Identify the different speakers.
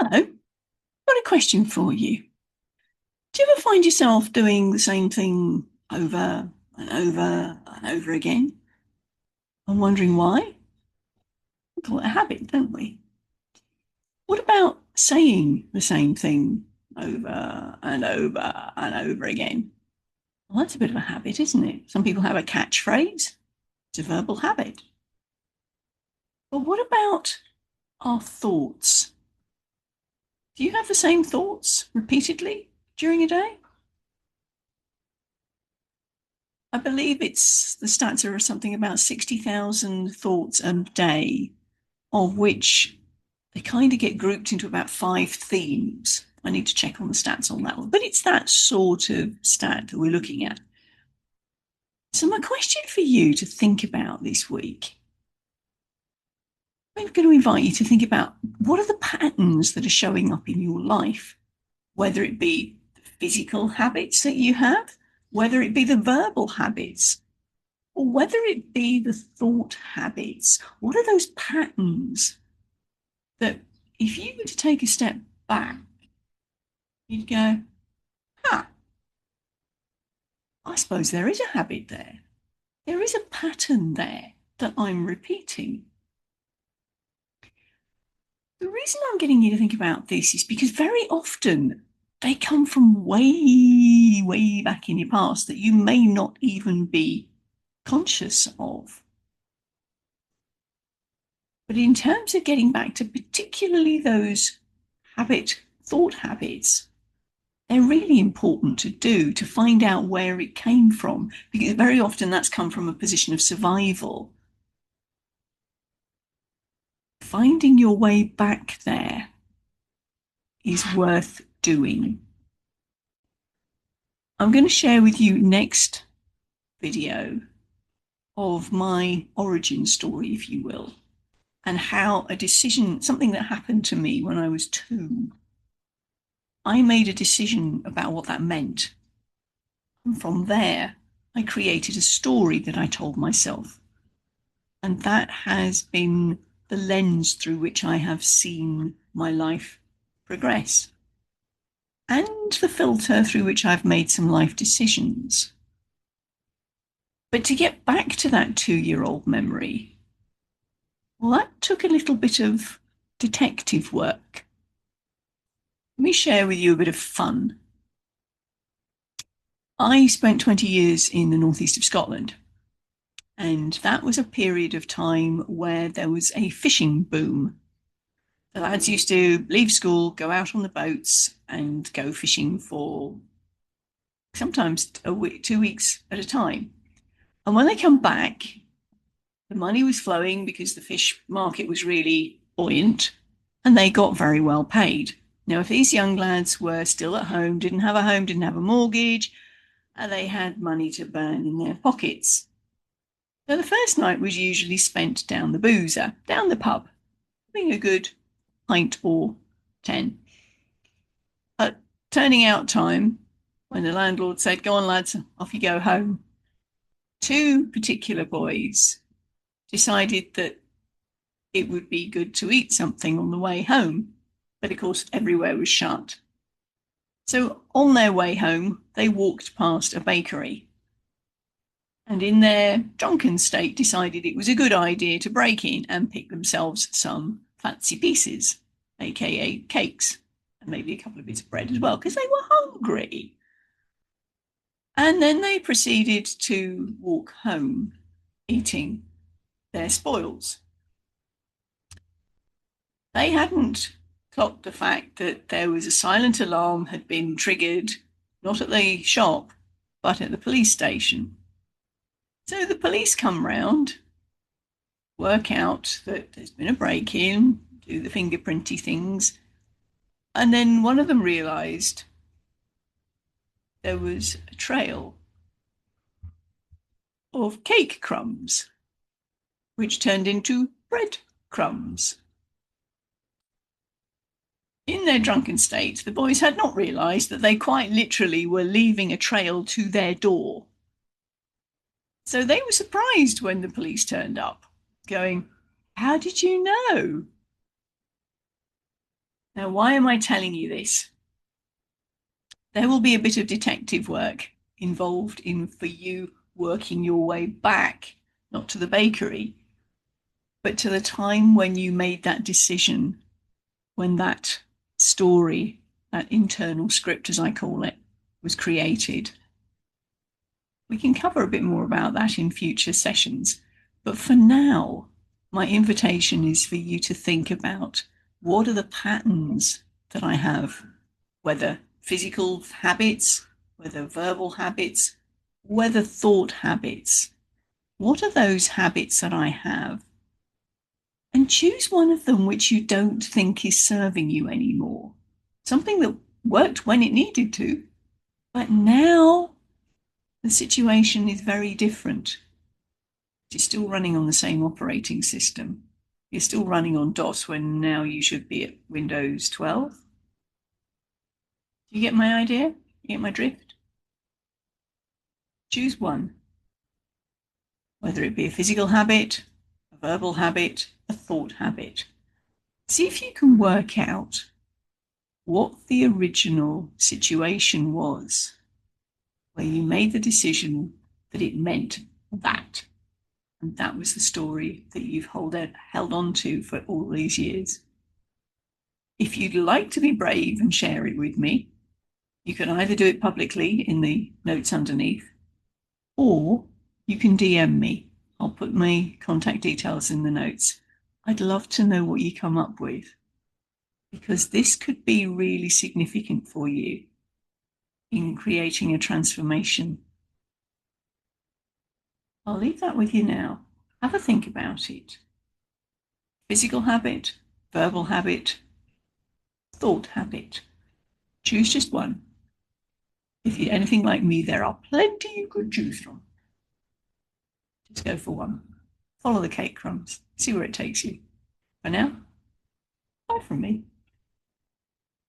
Speaker 1: Hello, got a question for you. Do you ever find yourself doing the same thing over and over and over again? I'm wondering why. We call it a habit, don't we? What about saying the same thing over and over and over again? Well, that's a bit of a habit, isn't it? Some people have a catchphrase. It's a verbal habit. But what about our thoughts? Do you have the same thoughts repeatedly during a day? I believe it's the stats are something about 60,000 thoughts a day, of which they kind of get grouped into about five themes. I need to check on the stats on that one, but it's that sort of stat that we're looking at. So, my question for you to think about this week, I'm going to invite you to think about what are the patterns that are showing up in your life, whether it be the physical habits that you have, whether it be the verbal habits, or whether it be the thought habits. What are those patterns that if you were to take a step back, you'd go, ah, I suppose there is a habit there. There is a pattern there that I'm repeating. The reason I'm getting you to think about this is because very often they come from way, way back in your past that you may not even be conscious of. But in terms of getting back to particularly those thought habits, they're really important to do to find out where it came from, because very often that's come from a position of survival. Finding your way back there is worth doing. I'm going to share with you next video of my origin story, if you will, and how a decision, something that happened to me when I was 2, I made a decision about what that meant. And from there, I created a story that I told myself. And that has been the lens through which I have seen my life progress and the filter through which I've made some life decisions. But to get back to that 2-year-old memory, well, that took a little bit of detective work. Let me share with you a bit of fun. I spent 20 years in the northeast of Scotland, and that was a period of time where there was a fishing boom. The lads used to leave school, go out on the boats, and go fishing for sometimes a week, 2 weeks at a time. And when they come back, the money was flowing because the fish market was really buoyant, and they got very well paid. Now, if these young lads were still at home, didn't have a home, didn't have a mortgage, and they had money to burn in their pockets. So the first night was usually spent down the boozer, down the pub, having a good pint or 10. At turning out time, when the landlord said, "Go on, lads, off you go home," 2 particular boys decided that it would be good to eat something on the way home. But of course, everywhere was shut. So on their way home, they walked past a bakery, and in their drunken state decided it was a good idea to break in and pick themselves some fancy pieces, aka cakes, and maybe a couple of bits of bread as well, because they were hungry. And then they proceeded to walk home, eating their spoils. They hadn't clocked the fact that there was a silent alarm had been triggered, not at the shop, but at the police station. So the police come round, work out that there's been a break-in, do the fingerprinty things, and then one of them realised there was a trail of cake crumbs, which turned into bread crumbs. In their drunken state, the boys had not realised that they quite literally were leaving a trail to their door. So they were surprised when the police turned up, going, "How did you know?" Now, why am I telling you this? There will be a bit of detective work involved in for you working your way back, not to the bakery, but to the time when you made that decision, when that story, that internal script, as I call it, was created. We can cover a bit more about that in future sessions. But for now, my invitation is for you to think about what are the patterns that I have, whether physical habits, whether verbal habits, whether thought habits. What are those habits that I have? And choose one of them which you don't think is serving you anymore. Something that worked when it needed to, but now the situation is very different. You're still running on the same operating system. You're still running on DOS when now you should be at Windows 12. Do you get my idea? You get my drift? Choose one, whether it be a physical habit, a verbal habit, a thought habit. See if you can work out what the original situation was where you made the decision that it meant that. And that was the story that you've held on to for all these years. If you'd like to be brave and share it with me, you can either do it publicly in the notes underneath, or you can DM me. I'll put my contact details in the notes. I'd love to know what you come up with, because this could be really significant for you in creating a transformation. I'll leave that with you now. Have a think about it. Physical habit, verbal habit, thought habit. Choose just one. If you're anything like me, there are plenty you could choose from. Just go for one. Follow the cake crumbs. See where it takes you. For now, bye from me.